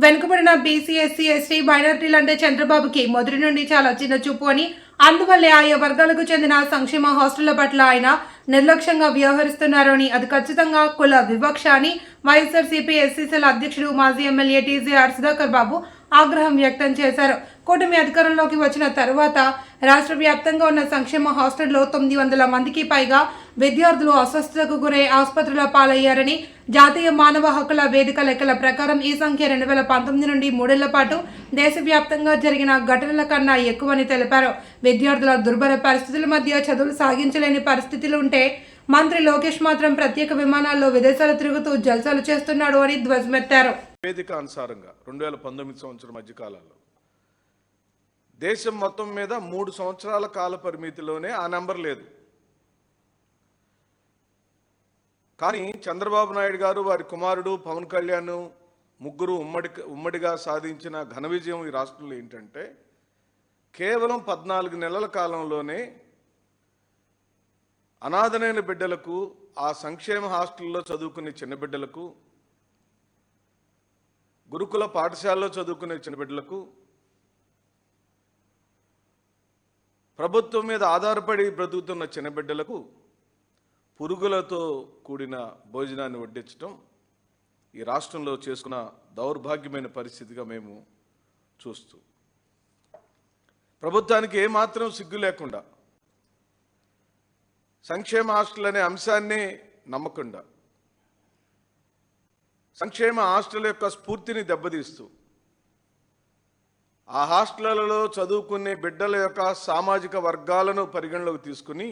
వెనుకబడిన BC SC ST మైనారిటీలు అంటే చంద్రబాబుకి మొదటి నుండి చాలా చిన్న చూపు అని, అందువల్లే ఆయా వర్గాలకు చెందిన సంక్షేమ హాస్టళ్ల పట్ల ఆయన నిర్లక్ష్యంగా వ్యవహరిస్తున్నారు అని, అది ఖచ్చితంగా కుల వివక్ష అని వైఎస్ఆర్సీపీ ఎస్సీసీల అధ్యక్షుడు మాజీ ఎమ్మెల్యే టీజీఆర్ సుధాకర్ బాబు ఆగ్రహం వ్యక్తం చేశారు. కూటమి అధికారంలోకి వచ్చిన తరువాత రాష్ట్ర వ్యాప్తంగా ఉన్న సంక్షేమ హాస్టల్లో 900 మందికి పైగా విద్యార్థులు అస్వస్థతకు గురై ఆసుపత్రుల పాలయ్యారని, జాతీయ మానవ హక్కుల వేదిక లెక్కల ప్రకారం ఈ సంఖ్య 2019 నుండి 3 ఏళ్ల పాటు దేశవ్యాప్తంగా జరిగిన ఘటనల కన్నా ఎక్కువని తెలిపారు. విద్యార్థుల దుర్భర పరిస్థితుల మధ్య చదువులు సాగించలేని పరిస్థితులు ఉంటే మంత్రి లోకేష్ మాత్రం ప్రత్యేక విమానాల్లో విదేశాలు తిరుగుతూ జల్సాలు చేస్తున్నాడు అని ధ్వజమెత్తారు. వేదిక అనుసారంగా 2019 సంవత్సరం మధ్యకాలంలో దేశం మొత్తం మీద 3 సంవత్సరాల కాల పరిమితిలోనే ఆ నెంబర్ లేదు. కానీ చంద్రబాబు నాయుడు గారు, వారి కుమారుడు పవన్ కళ్యాణ్ ముగ్గురు ఉమ్మడిగా సాధించిన ఘన విజయం ఈ రాష్ట్రంలో ఏంటంటే, కేవలం 14 నెలల కాలంలోనే అనాథనైన బిడ్డలకు, ఆ సంక్షేమ హాస్టల్లో చదువుకునే చిన్న బిడ్డలకు, గురుకుల పాఠశాలలో చదువుకునే చిన్న బిడ్డలకు, ప్రభుత్వం మీద ఆధారపడి బ్రతుకుతున్న చిన్న బిడ్డలకు పురుగులతో కూడిన భోజనాన్ని వడ్డించడం ఈ రాష్ట్రంలో చేసుకున్న దౌర్భాగ్యమైన పరిస్థితిగా మేము చూస్తూ, ప్రభుత్వానికి ఏమాత్రం సిగ్గు లేకుండా సంక్షేమ హాస్టల్ అనే అంశాన్ని నమ్మకుండా, సంక్షేమ హాస్టల్ యొక్క స్ఫూర్తిని దెబ్బతీస్తూ, ఆ హాస్టళ్లలో చదువుకునే బిడ్డల యొక్క సామాజిక వర్గాలను పరిగణలోకి తీసుకుని